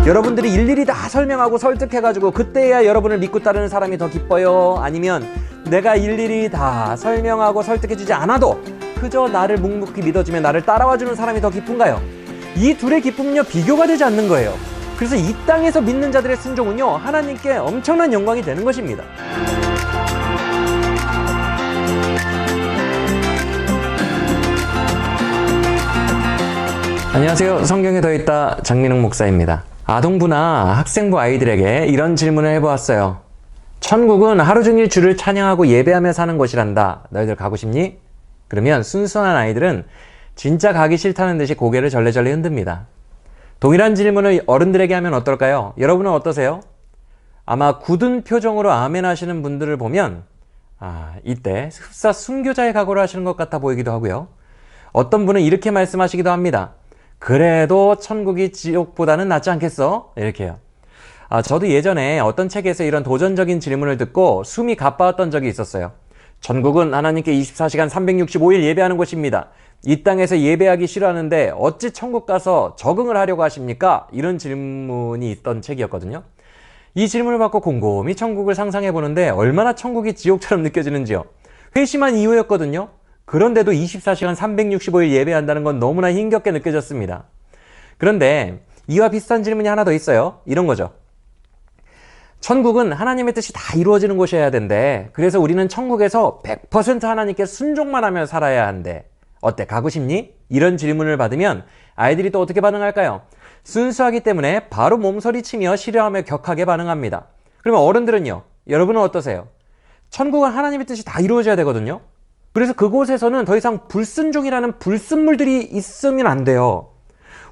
여러분들이 일일이 다 설명하고 설득해가지고 그때야 여러분을 믿고 따르는 사람이 더 기뻐요? 아니면 내가 일일이 다 설명하고 설득해주지 않아도 그저 나를 묵묵히 믿어주면 나를 따라와주는 사람이 더 기쁜가요? 이 둘의 기쁨은요, 비교가 되지 않는 거예요. 그래서 이 땅에서 믿는 자들의 순종은요, 하나님께 엄청난 영광이 되는 것입니다. 안녕하세요. 성경에 더있다 장민웅 목사입니다. 아동부나 학생부 아이들에게 이런 질문을 해보았어요. 천국은 하루 종일 주를 찬양하고 예배하며 사는 곳이란다. 너희들 가고 싶니? 그러면 순수한 아이들은 진짜 가기 싫다는 듯이 고개를 절레절레 흔듭니다. 동일한 질문을 어른들에게 하면 어떨까요? 여러분은 어떠세요? 아마 굳은 표정으로 아멘 하시는 분들을 보면 이때 흡사 순교자의 각오를 하시는 것 같아 보이기도 하고요. 어떤 분은 이렇게 말씀하시기도 합니다. 그래도 천국이 지옥보다는 낫지 않겠어? 이렇게요. 저도 예전에 어떤 책에서 이런 도전적인 질문을 듣고 숨이 가빠왔던 적이 있었어요. 천국은 하나님께 24시간 365일 예배하는 곳입니다. 이 땅에서 예배하기 싫어하는데 어찌 천국 가서 적응을 하려고 하십니까? 이런 질문이 있던 책이었거든요. 이 질문을 받고 곰곰이 천국을 상상해 보는데 얼마나 천국이 지옥처럼 느껴지는지요. 회심한 이후였거든요. 그런데도 24시간 365일 예배한다는 건 너무나 힘겹게 느껴졌습니다. 그런데 이와 비슷한 질문이 하나 더 있어요. 이런 거죠. 천국은 하나님의 뜻이 다 이루어지는 곳이어야 된대. 그래서 우리는 천국에서 100% 하나님께 순종만 하며 살아야 한대. 어때? 가고 싶니? 이런 질문을 받으면 아이들이 또 어떻게 반응할까요? 순수하기 때문에 바로 몸서리치며 싫어하며 격하게 반응합니다. 그러면 어른들은요? 여러분은 어떠세요? 천국은 하나님의 뜻이 다 이루어져야 되거든요. 그래서 그곳에서는 더 이상 불순종이라는 불순물들이 있으면 안 돼요.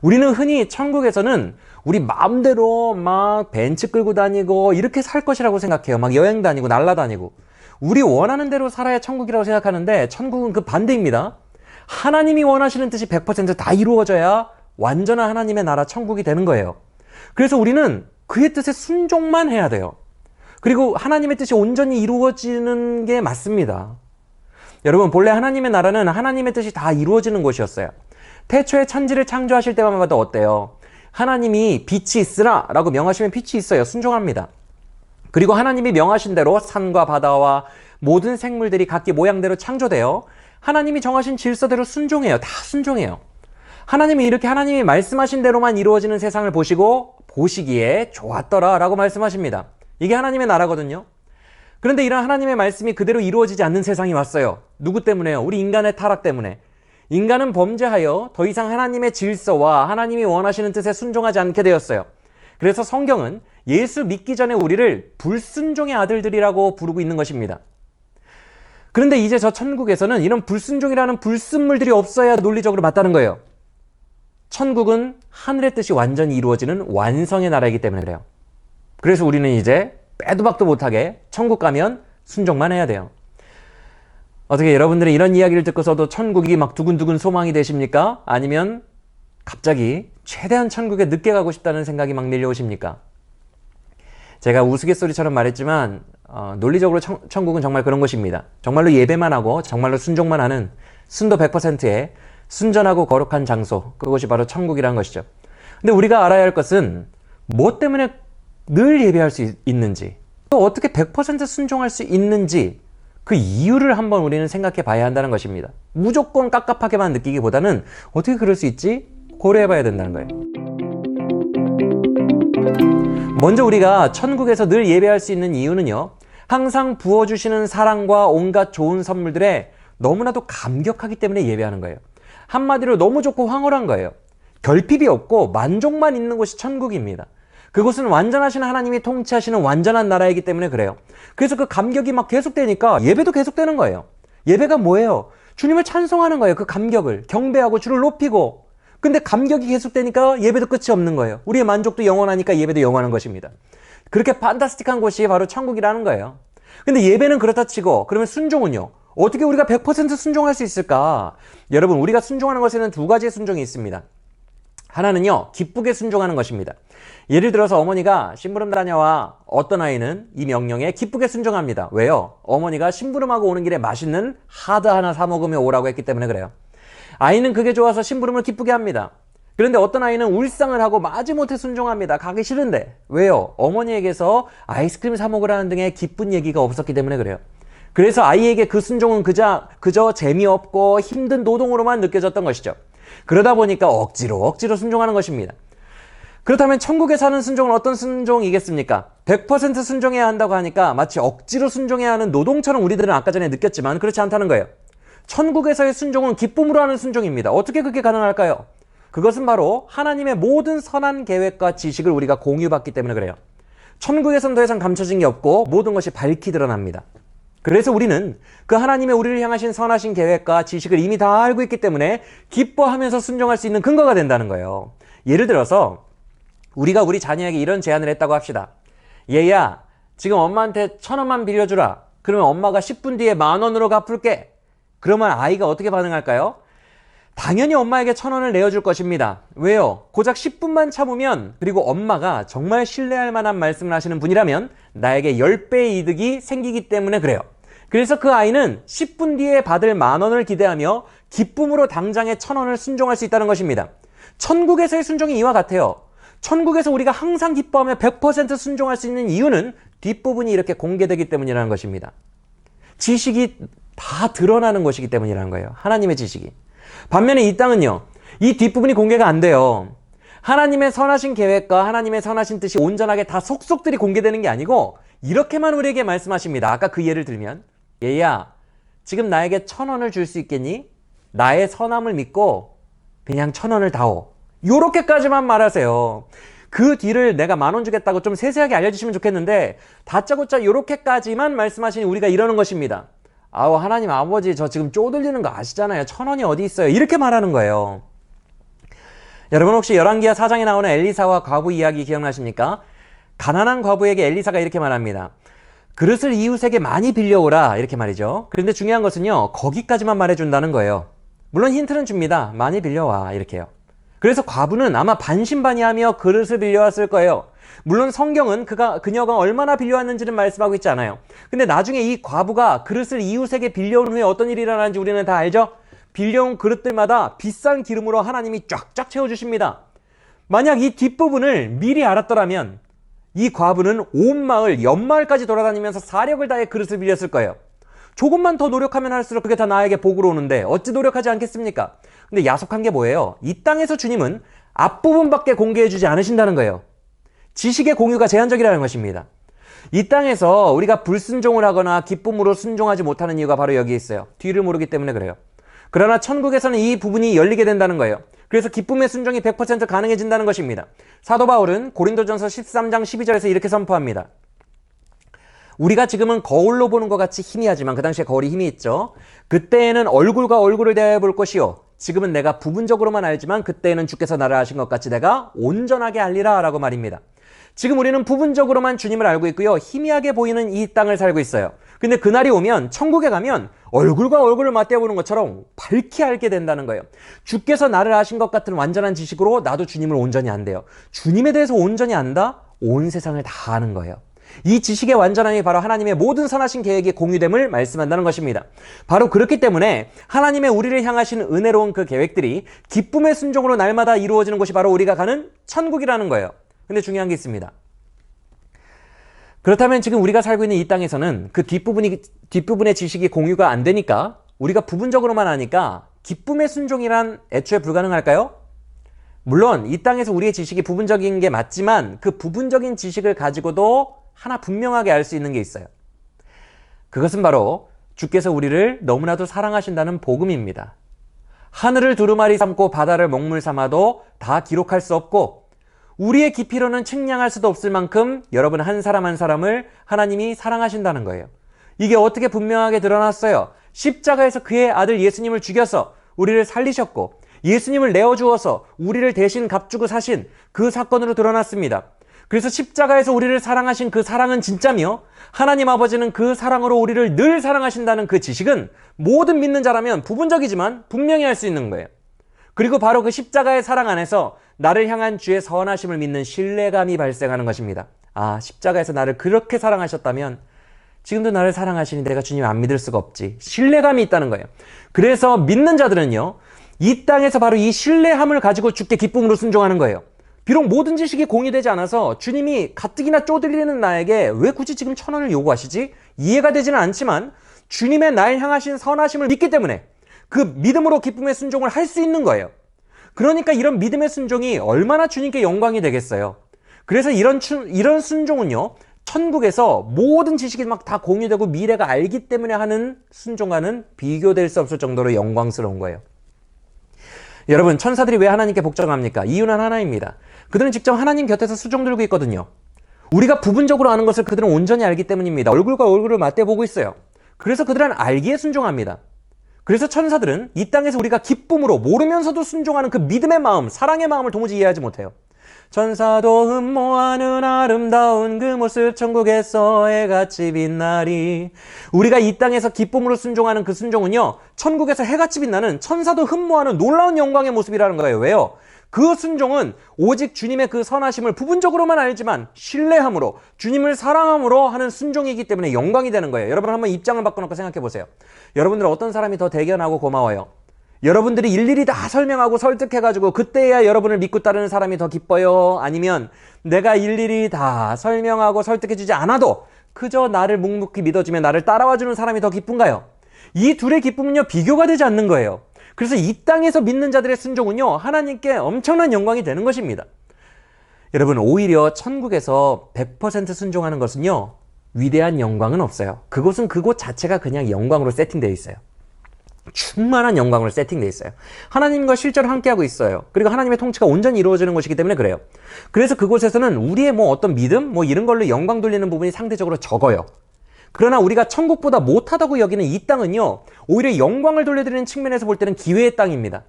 우리는 흔히 천국에서는 우리 마음대로 막 벤츠 끌고 다니고 이렇게 살 것이라고 생각해요. 막 여행 다니고 날아다니고. 우리 원하는 대로 살아야 천국이라고 생각하는데 천국은 그 반대입니다. 하나님이 원하시는 뜻이 100%다 이루어져야 완전한 하나님의 나라 천국이 되는 거예요. 그래서 우리는 그의 뜻에 순종만 해야 돼요. 그리고 하나님의 뜻이 온전히 이루어지는 게 맞습니다. 여러분, 본래 하나님의 나라는 하나님의 뜻이 다 이루어지는 곳이었어요. 태초에 천지를 창조하실 때만 봐도 어때요? 하나님이 빛이 있으라 라고 명하시면 빛이 있어요. 순종합니다. 그리고 하나님이 명하신 대로 산과 바다와 모든 생물들이 각기 모양대로 창조되어 하나님이 정하신 질서대로 순종해요. 다 순종해요. 하나님이 이렇게 하나님이 말씀하신 대로만 이루어지는 세상을 보시기에 좋았더라 라고 말씀하십니다. 이게 하나님의 나라거든요. 그런데 이런 하나님의 말씀이 그대로 이루어지지 않는 세상이 왔어요. 누구 때문에요? 우리 인간의 타락 때문에. 인간은 범죄하여 더 이상 하나님의 질서와 하나님이 원하시는 뜻에 순종하지 않게 되었어요. 그래서 성경은 예수 믿기 전에 우리를 불순종의 아들들이라고 부르고 있는 것입니다. 그런데 이제 저 천국에서는 이런 불순종이라는 불순물들이 없어야 논리적으로 맞다는 거예요. 천국은 하늘의 뜻이 완전히 이루어지는 완성의 나라이기 때문에 그래요. 그래서 우리는 이제 빼도 박도 못하게 천국 가면 순종만 해야 돼요. 어떻게 여러분들은 이런 이야기를 듣고서도 천국이 막 두근두근 소망이 되십니까? 아니면 갑자기 최대한 천국에 늦게 가고 싶다는 생각이 막 밀려오십니까? 제가 우스갯소리처럼 말했지만 논리적으로 천국은 정말 그런 것입니다. 정말로 예배만 하고 정말로 순종만 하는 순도 100%의 순전하고 거룩한 장소, 그것이 바로 천국이라는 것이죠. 근데 우리가 알아야 할 것은 뭐 때문에 늘 예배할 수 있는지, 또 어떻게 100% 순종할 수 있는지 그 이유를 한번 우리는 생각해 봐야 한다는 것입니다. 무조건 깝깝하게만 느끼기보다는 어떻게 그럴 수 있지? 고려해 봐야 된다는 거예요. 먼저 우리가 천국에서 늘 예배할 수 있는 이유는요, 항상 부어주시는 사랑과 온갖 좋은 선물들에 너무나도 감격하기 때문에 예배하는 거예요. 한마디로 너무 좋고 황홀한 거예요. 결핍이 없고 만족만 있는 곳이 천국입니다. 그곳은 완전하신 하나님이 통치하시는 완전한 나라이기 때문에 그래요. 그래서 그 감격이 막 계속되니까 예배도 계속되는 거예요. 예배가 뭐예요? 주님을 찬송하는 거예요. 그 감격을 경배하고 주를 높이고. 근데 감격이 계속되니까 예배도 끝이 없는 거예요. 우리의 만족도 영원하니까 예배도 영원한 것입니다. 그렇게 판타스틱한 곳이 바로 천국이라는 거예요. 근데 예배는 그렇다 치고 그러면 순종은요? 어떻게 우리가 100% 순종할 수 있을까? 여러분, 우리가 순종하는 것에는 두 가지의 순종이 있습니다. 하나는요, 기쁘게 순종하는 것입니다. 예를 들어서 어머니가 심부름 다녀와 어떤 아이는 이 명령에 기쁘게 순종합니다. 왜요? 어머니가 심부름하고 오는 길에 맛있는 하드 하나 사 먹으며 오라고 했기 때문에 그래요. 아이는 그게 좋아서 심부름을 기쁘게 합니다. 그런데 어떤 아이는 울상을 하고 마지못해 순종합니다. 가기 싫은데. 왜요? 어머니에게서 아이스크림 사 먹으라는 등의 기쁜 얘기가 없었기 때문에 그래요. 그래서 아이에게 그 순종은 그저 재미없고 힘든 노동으로만 느껴졌던 것이죠. 그러다 보니까 억지로 순종하는 것입니다. 그렇다면 천국에 사는 순종은 어떤 순종이겠습니까? 100% 순종해야 한다고 하니까 마치 억지로 순종해야 하는 노동처럼 우리들은 아까 전에 느꼈지만 그렇지 않다는 거예요. 천국에서의 순종은 기쁨으로 하는 순종입니다. 어떻게 그게 가능할까요? 그것은 바로 하나님의 모든 선한 계획과 지식을 우리가 공유받기 때문에 그래요. 천국에선 더 이상 감춰진 게 없고 모든 것이 밝히 드러납니다. 그래서 우리는 그 하나님의 우리를 향하신 선하신 계획과 지식을 이미 다 알고 있기 때문에 기뻐하면서 순종할 수 있는 근거가 된다는 거예요. 예를 들어서 우리가 우리 자녀에게 이런 제안을 했다고 합시다. 얘야, 지금 엄마한테 1,000원만 빌려주라. 그러면 엄마가 10분 뒤에 10,000원으로 갚을게. 그러면 아이가 어떻게 반응할까요? 당연히 엄마에게 1,000원을 내어줄 것입니다. 왜요? 고작 10분만 참으면, 그리고 엄마가 정말 신뢰할 만한 말씀을 하시는 분이라면 나에게 10배의 이득이 생기기 때문에 그래요. 그래서 그 아이는 10분 뒤에 받을 10,000원을 기대하며 기쁨으로 당장의 1,000원을 순종할 수 있다는 것입니다. 천국에서의 순종이 이와 같아요. 천국에서 우리가 항상 기뻐하며 100% 순종할 수 있는 이유는 뒷부분이 이렇게 공개되기 때문이라는 것입니다. 지식이 다 드러나는 것이기 때문이라는 거예요. 하나님의 지식이. 반면에 이 땅은요, 이 뒷부분이 공개가 안 돼요. 하나님의 선하신 계획과 하나님의 선하신 뜻이 온전하게 다 속속들이 공개되는 게 아니고 이렇게만 우리에게 말씀하십니다. 아까 그 예를 들면, 얘야, 지금 나에게 1,000원을 줄 수 있겠니? 나의 선함을 믿고 그냥 1,000원을 다오. 요렇게까지만 말하세요. 그 뒤를 내가 10,000원 주겠다고 좀 세세하게 알려주시면 좋겠는데 다짜고짜 요렇게까지만 말씀하시니 우리가 이러는 것입니다. 아우, 하나님 아버지, 저 지금 쪼들리는 거 아시잖아요. 1,000원이 어디 있어요? 이렇게 말하는 거예요. 여러분 혹시 열왕기하 4장에 나오는 엘리사와 과부 이야기 기억나십니까? 가난한 과부에게 엘리사가 이렇게 말합니다. 그릇을 이웃에게 많이 빌려오라, 이렇게 말이죠. 그런데 중요한 것은요, 거기까지만 말해준다는 거예요. 물론 힌트는 줍니다. 많이 빌려와, 이렇게요. 그래서 과부는 아마 반신반의하며 그릇을 빌려왔을 거예요. 물론 성경은 그녀가 얼마나 빌려왔는지는 말씀하고 있지 않아요. 근데 나중에 이 과부가 그릇을 이웃에게 빌려온 후에 어떤 일이 일어나는지 우리는 다 알죠? 빌려온 그릇들마다 비싼 기름으로 하나님이 쫙쫙 채워주십니다. 만약 이 뒷부분을 미리 알았더라면 이 과부는 온 마을, 옆마을까지 돌아다니면서 사력을 다해 그릇을 빌렸을 거예요. 조금만 더 노력하면 할수록 그게 다 나에게 복으로 오는데 어찌 노력하지 않겠습니까? 근데 야속한 게 뭐예요? 이 땅에서 주님은 앞부분밖에 공개해주지 않으신다는 거예요. 지식의 공유가 제한적이라는 것입니다. 이 땅에서 우리가 불순종을 하거나 기쁨으로 순종하지 못하는 이유가 바로 여기에 있어요. 뒤를 모르기 때문에 그래요. 그러나 천국에서는 이 부분이 열리게 된다는 거예요. 그래서 기쁨의 순종이 100% 가능해진다는 것입니다. 사도 바울은 고린도전서 13장 12절에서 이렇게 선포합니다. 우리가 지금은 거울로 보는 것 같이 희미하지만 그 당시에 거울이 힘이 있죠. 그때에는 얼굴과 얼굴을 대하여 볼 것이요. 지금은 내가 부분적으로만 알지만 그때에는 주께서 나를 아신 것 같이 내가 온전하게 알리라 라고 말입니다. 지금 우리는 부분적으로만 주님을 알고 있고요. 희미하게 보이는 이 땅을 살고 있어요. 근데 그날이 오면 천국에 가면 얼굴과 얼굴을 맞대보는 것처럼 밝게 알게 된다는 거예요. 주께서 나를 아신 것 같은 완전한 지식으로 나도 주님을 온전히 안대요. 주님에 대해서 온전히 안다? 온 세상을 다 아는 거예요. 이 지식의 완전함이 바로 하나님의 모든 선하신 계획의 공유됨을 말씀한다는 것입니다. 바로 그렇기 때문에 하나님의 우리를 향하신 은혜로운 그 계획들이 기쁨의 순종으로 날마다 이루어지는 곳이 바로 우리가 가는 천국이라는 거예요. 근데 중요한 게 있습니다. 그렇다면 지금 우리가 살고 있는 이 땅에서는 그 뒷부분의 지식이 공유가 안 되니까 우리가 부분적으로만 하니까 기쁨의 순종이란 애초에 불가능할까요? 물론 이 땅에서 우리의 지식이 부분적인 게 맞지만 그 부분적인 지식을 가지고도 하나 분명하게 알 수 있는 게 있어요. 그것은 바로 주께서 우리를 너무나도 사랑하신다는 복음입니다. 하늘을 두루마리 삼고 바다를 먹물 삼아도 다 기록할 수 없고 우리의 깊이로는 측량할 수도 없을 만큼 여러분 한 사람 한 사람을 하나님이 사랑하신다는 거예요. 이게 어떻게 분명하게 드러났어요? 십자가에서 그의 아들 예수님을 죽여서 우리를 살리셨고 예수님을 내어주어서 우리를 대신 값주고 사신 그 사건으로 드러났습니다. 그래서 십자가에서 우리를 사랑하신 그 사랑은 진짜며 하나님 아버지는 그 사랑으로 우리를 늘 사랑하신다는 그 지식은 모든 믿는 자라면 부분적이지만 분명히 알 수 있는 거예요. 그리고 바로 그 십자가의 사랑 안에서 나를 향한 주의 선하심을 믿는 신뢰감이 발생하는 것입니다. 아, 십자가에서 나를 그렇게 사랑하셨다면 지금도 나를 사랑하시니 내가 주님 안 믿을 수가 없지. 신뢰감이 있다는 거예요. 그래서 믿는 자들은요, 이 땅에서 바로 이 신뢰함을 가지고 주께 기쁨으로 순종하는 거예요. 비록 모든 지식이 공유되지 않아서 주님이 가뜩이나 쪼들리는 나에게 왜 굳이 지금 1,000원을 요구하시지? 이해가 되지는 않지만 주님의 날 향하신 선하심을 믿기 때문에 그 믿음으로 기쁨의 순종을 할 수 있는 거예요. 그러니까 이런 믿음의 순종이 얼마나 주님께 영광이 되겠어요. 그래서 이런 순종은요, 천국에서 모든 지식이 막 다 공유되고 미래가 알기 때문에 하는 순종과는 비교될 수 없을 정도로 영광스러운 거예요. 여러분, 천사들이 왜 하나님께 복종합니까? 이유는 하나입니다. 그들은 직접 하나님 곁에서 수종 들고 있거든요. 우리가 부분적으로 아는 것을 그들은 온전히 알기 때문입니다. 얼굴과 얼굴을 맞대보고 있어요. 그래서 그들은 알기에 순종합니다. 그래서 천사들은 이 땅에서 우리가 기쁨으로 모르면서도 순종하는 그 믿음의 마음, 사랑의 마음을 도무지 이해하지 못해요. 천사도 흠모하는 아름다운 그 모습 천국에서 해같이 빛나리. 우리가 이 땅에서 기쁨으로 순종하는 그 순종은요, 천국에서 해같이 빛나는 천사도 흠모하는 놀라운 영광의 모습이라는 거예요. 왜요? 그 순종은 오직 주님의 그 선하심을 부분적으로만 알지만 신뢰함으로, 주님을 사랑함으로 하는 순종이기 때문에 영광이 되는 거예요. 여러분 한번 입장을 바꿔놓고 생각해 보세요. 여러분들은 어떤 사람이 더 대견하고 고마워요? 여러분들이 일일이 다 설명하고 설득해가지고 그때야 여러분을 믿고 따르는 사람이 더 기뻐요? 아니면 내가 일일이 다 설명하고 설득해주지 않아도 그저 나를 묵묵히 믿어주며 나를 따라와주는 사람이 더 기쁜가요? 이 둘의 기쁨은요, 비교가 되지 않는 거예요. 그래서 이 땅에서 믿는 자들의 순종은요, 하나님께 엄청난 영광이 되는 것입니다. 여러분, 오히려 천국에서 100% 순종하는 것은요, 위대한 영광은 없어요. 그곳은 그곳 자체가 그냥 영광으로 세팅되어 있어요. 충만한 영광으로 세팅되어 있어요. 하나님과 실제로 함께하고 있어요. 그리고 하나님의 통치가 온전히 이루어지는 곳이기 때문에 그래요. 그래서 그곳에서는 우리의 어떤 믿음, 이런 걸로 영광 돌리는 부분이 상대적으로 적어요. 그러나 우리가 천국보다 못하다고 여기는 이 땅은요, 오히려 영광을 돌려드리는 측면에서 볼 때는 기회의 땅입니다.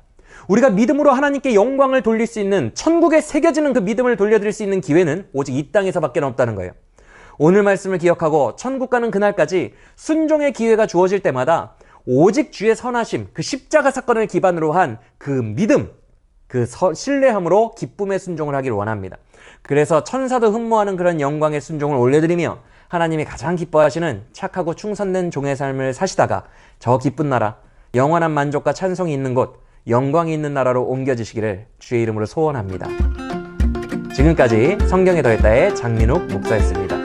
우리가 믿음으로 하나님께 영광을 돌릴 수 있는, 천국에 새겨지는 그 믿음을 돌려드릴 수 있는 기회는 오직 이 땅에서밖에 없다는 거예요. 오늘 말씀을 기억하고 천국 가는 그날까지 순종의 기회가 주어질 때마다 오직 주의 선하심, 그 십자가 사건을 기반으로 한 그 믿음, 그 신뢰함으로 기쁨의 순종을 하기를 원합니다. 그래서 천사도 흠모하는 그런 영광의 순종을 올려드리며 하나님이 가장 기뻐하시는 착하고 충성된 종의 삶을 사시다가 저 기쁜 나라, 영원한 만족과 찬송이 있는 곳, 영광이 있는 나라로 옮겨지시기를 주의 이름으로 소원합니다. 지금까지 성경에 더했다의 장민욱 목사였습니다.